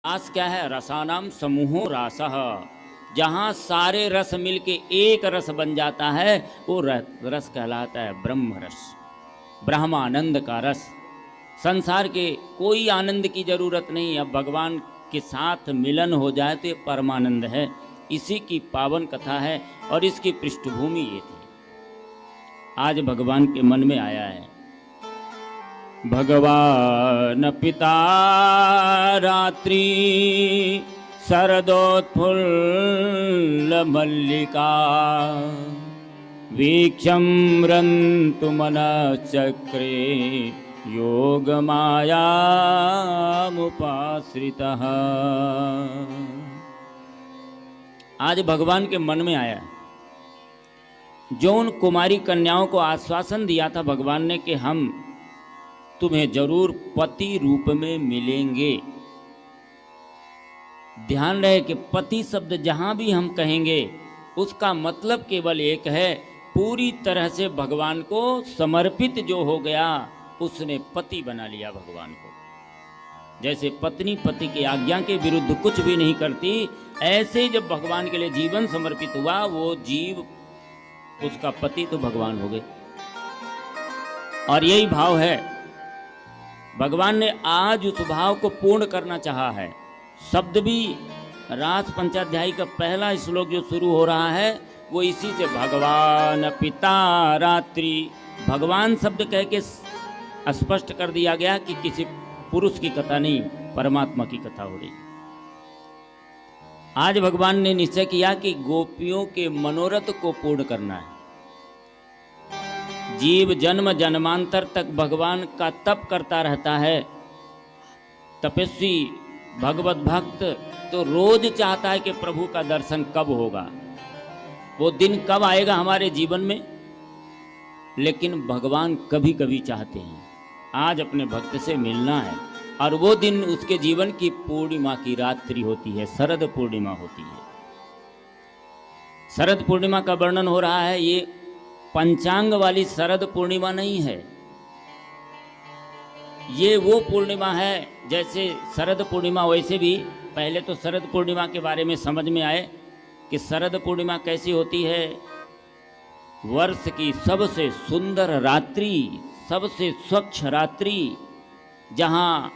रास क्या है? रसानाम समूहो रासः। जहाँ सारे रस मिलके एक रस बन जाता है वो रस कहलाता है ब्रह्म रस, ब्रह्म आनंद का रस। संसार के कोई आनंद की जरूरत नहीं। अब भगवान के साथ मिलन हो जाए तो ये परमानंद है। इसी की पावन कथा है और इसकी पृष्ठभूमि ये थी। आज भगवान के मन में आया है। भगवान पिता रात्रि शरदोत्फुल्ल मल्लिका वीक्षं रन्तु मनश्चक्रे योग मायामुपाश्रितः। आज भगवान के मन में आया जो उन कुमारी कन्याओं को आश्वासन दिया था भगवान ने कि हम तुम्हें जरूर पति रूप में मिलेंगे। ध्यान रहे कि पति शब्द जहां भी हम कहेंगे उसका मतलब केवल एक है, पूरी तरह से भगवान को समर्पित जो हो गया उसने पति बना लिया भगवान को। जैसे पत्नी पति की आज्ञा के विरुद्ध कुछ भी नहीं करती, ऐसे जब भगवान के लिए जीवन समर्पित हुआ वो जीव उसका पति तो भगवान हो गए। और यही भाव है, भगवान ने आज उस भाव को पूर्ण करना चाहा है। शब्द भी रास पंचाध्यायी का पहला श्लोक जो शुरू हो रहा है वो इसी से, भगवान पिता रात्रि। भगवान शब्द कह के स्पष्ट कर दिया गया कि किसी पुरुष की कथा नहीं, परमात्मा की कथा हो रही। आज भगवान ने निश्चय किया कि गोपियों के मनोरथ को पूर्ण करना है। जीव जन्म जन्मांतर तक भगवान का तप करता रहता है। तपस्वी भगवत भक्त तो रोज चाहता है कि प्रभु का दर्शन कब होगा, वो दिन कब आएगा हमारे जीवन में। लेकिन भगवान कभी कभी चाहते हैं आज अपने भक्त से मिलना है, और वो दिन उसके जीवन की पूर्णिमा की रात्रि होती है, शरद पूर्णिमा होती है। शरद पूर्णिमा का वर्णन हो रहा है। ये पंचांग वाली शरद पूर्णिमा नहीं है, ये वो पूर्णिमा है जैसे शरद पूर्णिमा। वैसे भी पहले तो शरद पूर्णिमा के बारे में समझ में आए कि शरद पूर्णिमा कैसी होती है। वर्ष की सबसे सुंदर रात्रि, सबसे स्वच्छ रात्रि, जहाँ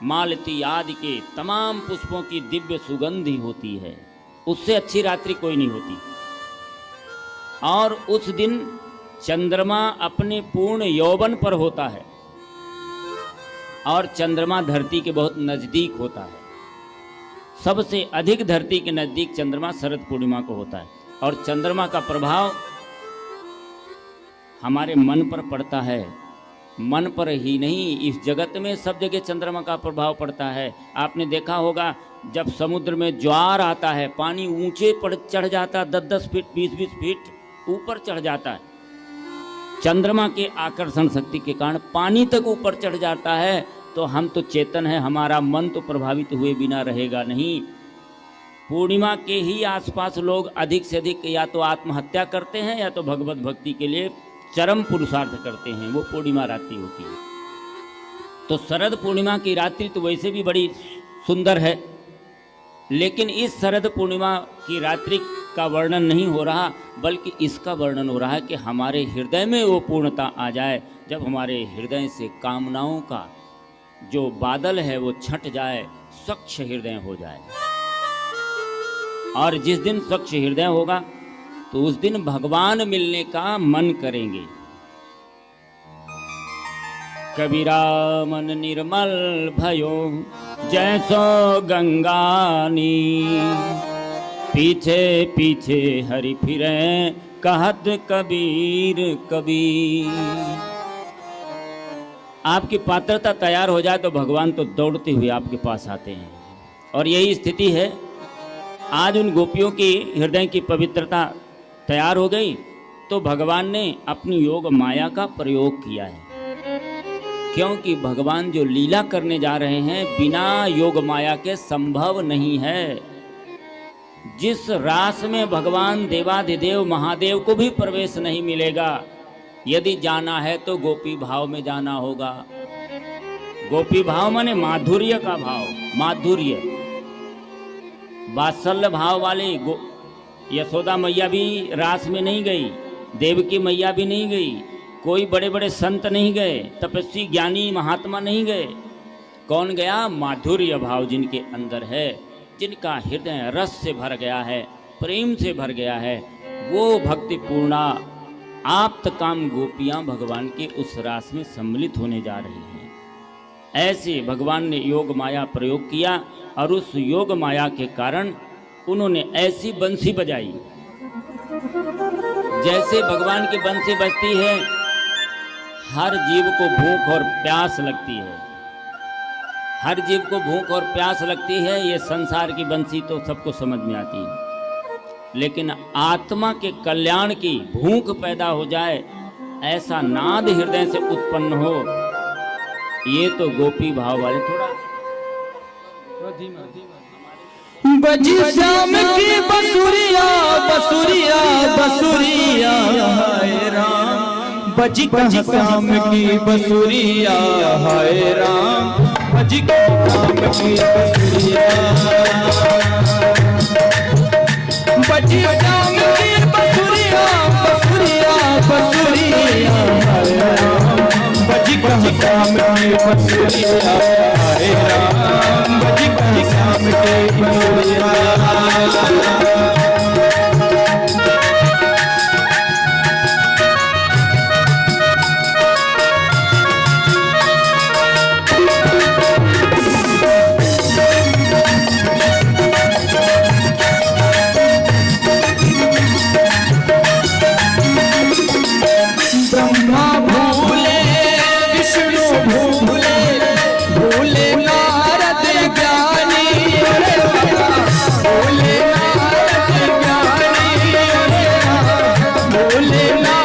मालती आदि के तमाम पुष्पों की दिव्य सुगंधि होती है, उससे अच्छी रात्रि कोई नहीं होती। और उस दिन चंद्रमा अपने पूर्ण यौवन पर होता है और चंद्रमा धरती के बहुत नजदीक होता है। सबसे अधिक धरती के नजदीक चंद्रमा शरद पूर्णिमा को होता है। और चंद्रमा का प्रभाव हमारे मन पर पड़ता है। मन पर ही नहीं, इस जगत में सब जगह चंद्रमा का प्रभाव पड़ता है। आपने देखा होगा जब समुद्र में ज्वार आता है, पानी ऊंचे पर चढ़ जाता है, 10-10 फीट 20-20 फीट ऊपर चढ़ जाता है। चंद्रमा के आकर्षण शक्ति के कारण पानी तक ऊपर चढ़ जाता है। तो हम तो चेतन है, हमारा मन तो प्रभावित हुए बिना रहेगा नहीं। पूर्णिमा के ही आसपास लोग अधिक से अधिक या तो आत्महत्या करते हैं या तो भगवत भक्ति के लिए चरम पुरुषार्थ करते हैं। वो पूर्णिमा रात्रि होती है। तो शरद पूर्णिमा की रात्रि तो वैसे भी बड़ी सुंदर है, लेकिन इस शरद पूर्णिमा की रात्रि का वर्णन नहीं हो रहा, बल्कि इसका वर्णन हो रहा है कि हमारे हृदय में वो पूर्णता आ जाए, जब हमारे हृदय से कामनाओं का जो बादल है वो छट जाए, स्वच्छ हृदय हो जाए। और जिस दिन स्वच्छ हृदय होगा तो उस दिन भगवान मिलने का मन करेंगे। कबीरा मन निर्मल भयो जैसो गंगानी, पीछे पीछे हरि फिरे कहत कबीर कबीर। आपकी पात्रता तैयार हो जाए तो भगवान तो दौड़ते हुए आपके पास आते हैं। और यही स्थिति है। आज उन गोपियों की हृदय की पवित्रता तैयार हो गई तो भगवान ने अपनी योग माया का प्रयोग किया है। क्योंकि भगवान जो लीला करने जा रहे हैं बिना योग माया के संभव नहीं है। जिस रास में भगवान देवाधिदेव महादेव को भी प्रवेश नहीं मिलेगा, यदि जाना है तो गोपी भाव में जाना होगा। गोपी भाव माने माधुर्य का भाव। माधुर्य, वात्सल्य भाव वाले यशोदा मैया भी रास में नहीं गई, देवकी मैया भी नहीं गई, कोई बड़े बड़े संत नहीं गए, तपस्वी ज्ञानी महात्मा नहीं गए। कौन गया? माधुर्य भाव जिनके अंदर है, जिनका हृदय रस से भर गया है, प्रेम से भर गया है, वो भक्ति पूर्णा आप्त काम गोपियां भगवान के उस रास में सम्मिलित होने जा रही हैं। ऐसे भगवान ने योग माया प्रयोग किया और उस योग माया के कारण उन्होंने ऐसी बंसी बजाई जैसे भगवान की बंसी बजती है हर जीव को भूख और प्यास लगती है। हर जीव को भूख और प्यास लगती है, ये संसार की बंसी तो सबको समझ में आती है, लेकिन आत्मा के कल्याण की भूख पैदा हो जाए, ऐसा नाद हृदय से उत्पन्न हो, ये तो गोपी भाव वाले थोड़ा बजी श्याम की बसुरिया बसुरिया बसुरिया हाय राम, बजी श्याम की बसुरिया हाय राम, बजी श्याम की बसुरिया, बजी श्याम की बसुरिया बसुरिया बसुरिया हाय राम, बजी श्याम की बसुरिया हाय राम, बजी श्याम की बसुरिया।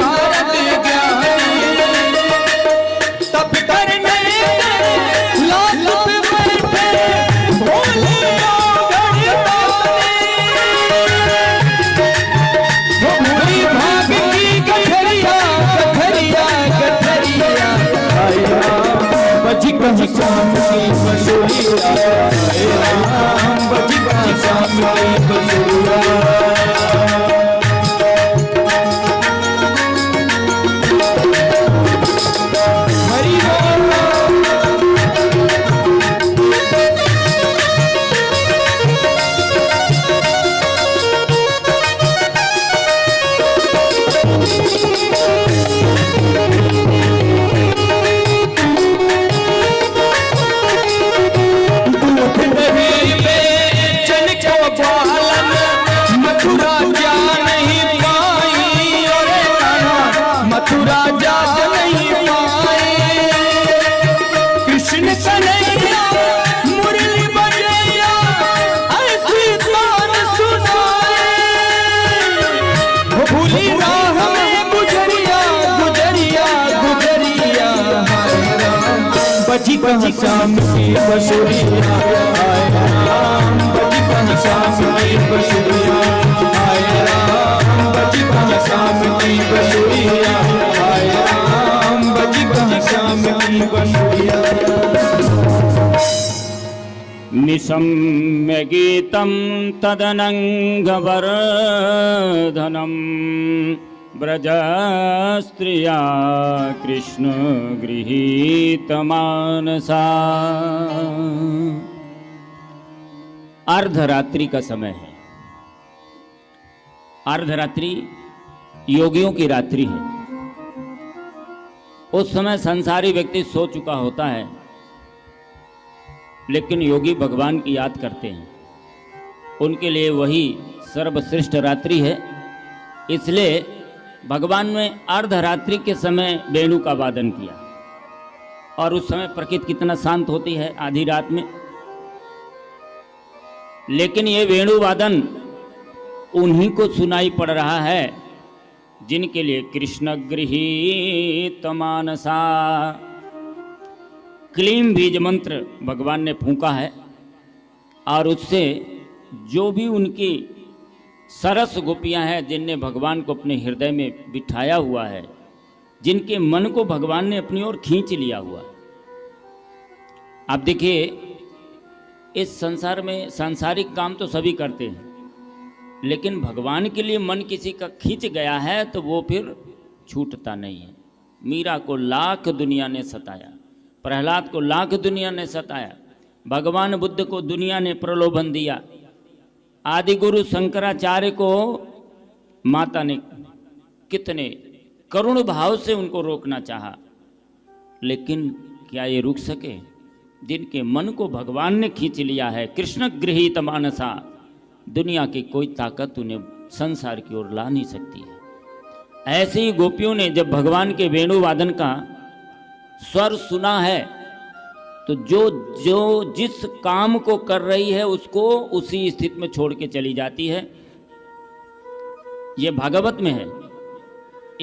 श्याम की बसुरिया हाय राम, बजी श्याम की बसुरिया। हरि बजी श्याम की बसुरिया हाय राम, बजी श्याम की बसुरिया हाय राम, बजी श्याम की बसुरिया हाय राम, बजी श्याम की बसुरिया। निशम्य गीतं तदनङ्गवर्धनं ब्रजस्त्रिया कृष्ण गृहीतमानसा। अर्धरात्रि का समय है। अर्धरात्रि योगियों की रात्रि है। उस समय संसारी व्यक्ति सो चुका होता है, लेकिन योगी भगवान की याद करते हैं। उनके लिए वही सर्वश्रेष्ठ रात्रि है। इसलिए भगवान ने अर्धरात्रि के समय वेणु का वादन किया, और उस समय प्रकृति कितना शांत होती है आधी रात में। लेकिन ये वेणु वादन उन्हीं को सुनाई पड़ रहा है जिनके लिए कृष्ण गृहीत मानसा क्लीम बीज मंत्र भगवान ने फूंका है, और उससे जो भी उनकी सरस गोपियां हैं, जिनने भगवान को अपने हृदय में बिठाया हुआ है, जिनके मन को भगवान ने अपनी ओर खींच लिया हुआ। आप देखिए, इस संसार में सांसारिक काम तो सभी करते हैं, लेकिन भगवान के लिए मन किसी का खींच गया है तो वो फिर छूटता नहीं है। मीरा को लाख दुनिया ने सताया, प्रहलाद को लाख दुनिया ने सताया, भगवान बुद्ध को दुनिया ने प्रलोभन दिया, आदि गुरु शंकराचार्य को माता ने कितने करुण भाव से उनको रोकना चाहा, लेकिन क्या ये रुक सके? जिनके मन को भगवान ने खींच लिया है, कृष्ण गृहीत मानसा, दुनिया की कोई ताकत उन्हें संसार की ओर ला नहीं सकती है। ऐसे ही गोपियों ने जब भगवान के वेणुवादन का स्वर सुना है तो जो जिस काम को कर रही है उसको उसी स्थिति में छोड़ के चली जाती है। ये भागवत में है।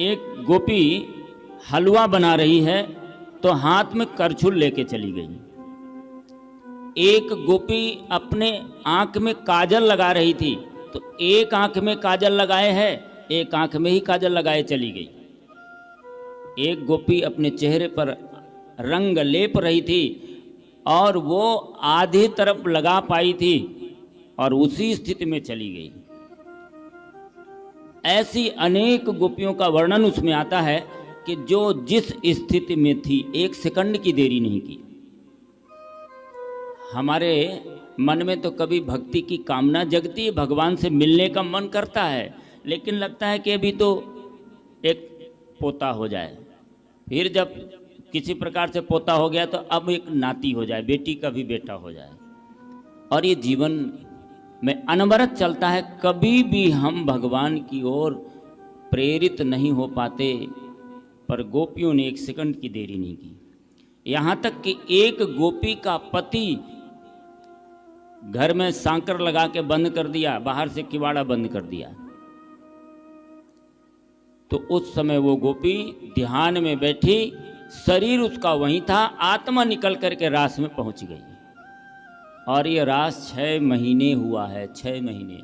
एक गोपी हलवा बना रही है तो हाथ में करछुल लेके चली गई। एक गोपी अपने आंख में काजल लगा रही थी तो एक आंख में काजल लगाए है, एक आंख में ही काजल लगाए चली गई। एक गोपी अपने चेहरे पर रंग लेप रही थी और वो आधी तरफ लगा पाई थी और उसी स्थिति में चली गई। ऐसी अनेक गोपियों का वर्णन उसमें आता है कि जो जिस स्थिति में थी एक सेकंड की देरी नहीं की। हमारे मन में तो कभी भक्ति की कामना जगती है, भगवान से मिलने का मन करता है, लेकिन लगता है कि अभी तो एक पोता हो जाए, फिर जब किसी प्रकार से पोता हो गया तो अब एक नाती हो जाए, बेटी का भी बेटा हो जाए, और ये जीवन में अनवरत चलता है। कभी भी हम भगवान की ओर प्रेरित नहीं हो पाते, पर गोपियों ने एक सेकंड की देरी नहीं की। यहाँ तक कि एक गोपी का पति घर में सांकर लगा के बंद कर दिया, बाहर से किवाड़ा बंद कर दिया, तो उस समय वो गोपी ध्यान में बैठी, शरीर उसका वहीं था, आत्मा निकल करके रास में पहुंच गई। और ये रास 6 महीने हुआ है, 6 महीने।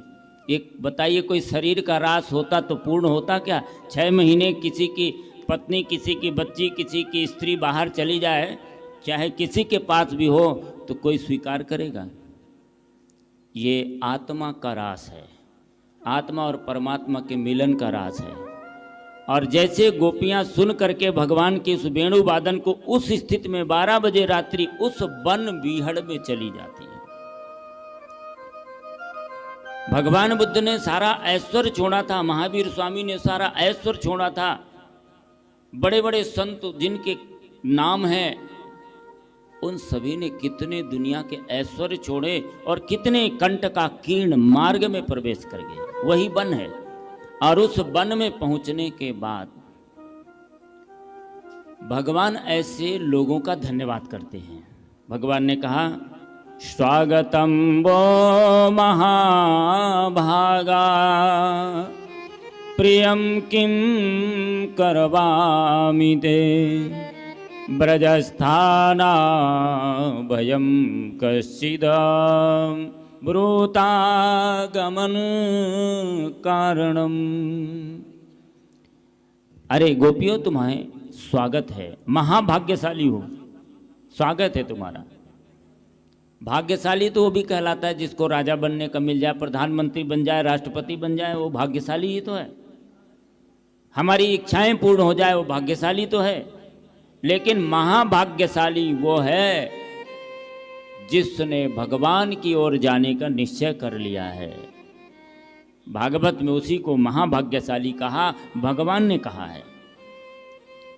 एक बताइए, कोई शरीर का रास होता तो पूर्ण होता क्या? 6 महीने किसी की पत्नी, किसी की बच्ची, किसी की स्त्री बाहर चली जाए, चाहे किसी के पास भी हो, तो कोई स्वीकार करेगा? ये आत्मा का रास है, आत्मा और परमात्मा के मिलन का रास है। और जैसे गोपियां सुन करके भगवान के उस वेणुवादन को उस स्थिति में 12 बजे रात्रि उस वन बीहड़ में चली जाती है। भगवान बुद्ध ने सारा ऐश्वर्य छोड़ा था, महावीर स्वामी ने सारा ऐश्वर्य छोड़ा था, बड़े बड़े संत जिनके नाम हैं उन सभी ने कितने दुनिया के ऐश्वर्य छोड़े और कितने कंट का कीर्ण मार्ग में प्रवेश कर गए। वही वन है। और उस वन में पहुंचने के बाद भगवान ऐसे लोगों का धन्यवाद करते हैं। भगवान ने कहा, स्वागतम वो महाभागा प्रियम किम करवामि ते ब्रजस्थाना भयम कश्चिद ब्रूतागमन कारणम। अरे गोपियों, तुम्हारे स्वागत है, महाभाग्यशाली हो, स्वागत है तुम्हारा। भाग्यशाली तो वो भी कहलाता है जिसको राजा बनने का मिल जाए, प्रधानमंत्री बन जाए, राष्ट्रपति बन जाए, वो भाग्यशाली ही तो है। हमारी इच्छाएं पूर्ण हो जाए, वो भाग्यशाली तो है। लेकिन महाभाग्यशाली वो है जिसने भगवान की ओर जाने का निश्चय कर लिया है। भागवत में उसी को महाभाग्यशाली कहा, भगवान ने कहा है।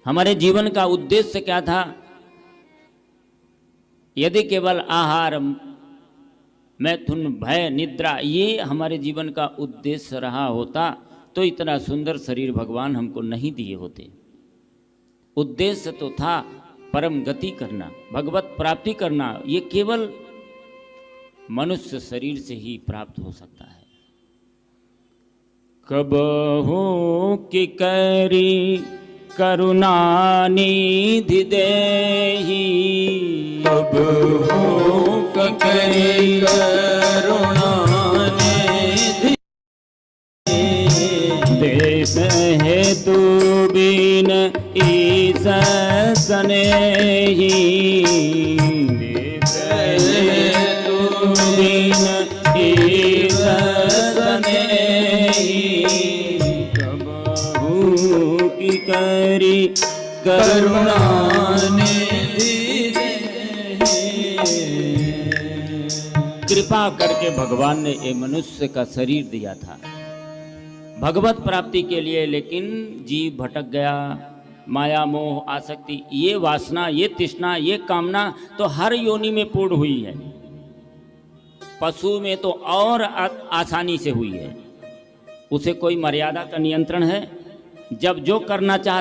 हमारे जीवन का उद्देश्य क्या था? यदि केवल आहार, मैथुन, भय, निद्रा ये हमारे जीवन का उद्देश्य रहा होता तो इतना सुंदर शरीर भगवान हमको नहीं दिए होते। उद्देश्य तो था परम गति करना, भगवत प्राप्ति करना। ये केवल मनुष्य शरीर से ही प्राप्त हो सकता है। कबहू की करी करुणा निधि देहि, कबहू की करी करुणा निधि देश हेतु बिन ईश स्नेही, हेतु दीन ईसने कबहू की करी करुणा निधि कृपा करके भगवान ने ये मनुष्य का शरीर दिया था भगवत प्राप्ति के लिए, लेकिन जीव भटक गया। माया मोह आसक्ति, ये वासना, ये तृष्णा, ये कामना तो हर योनि में पूर्ण हुई है। पशु में तो और आसानी से हुई है। उसे कोई मर्यादा का नियंत्रण है। जब जो करना चाहता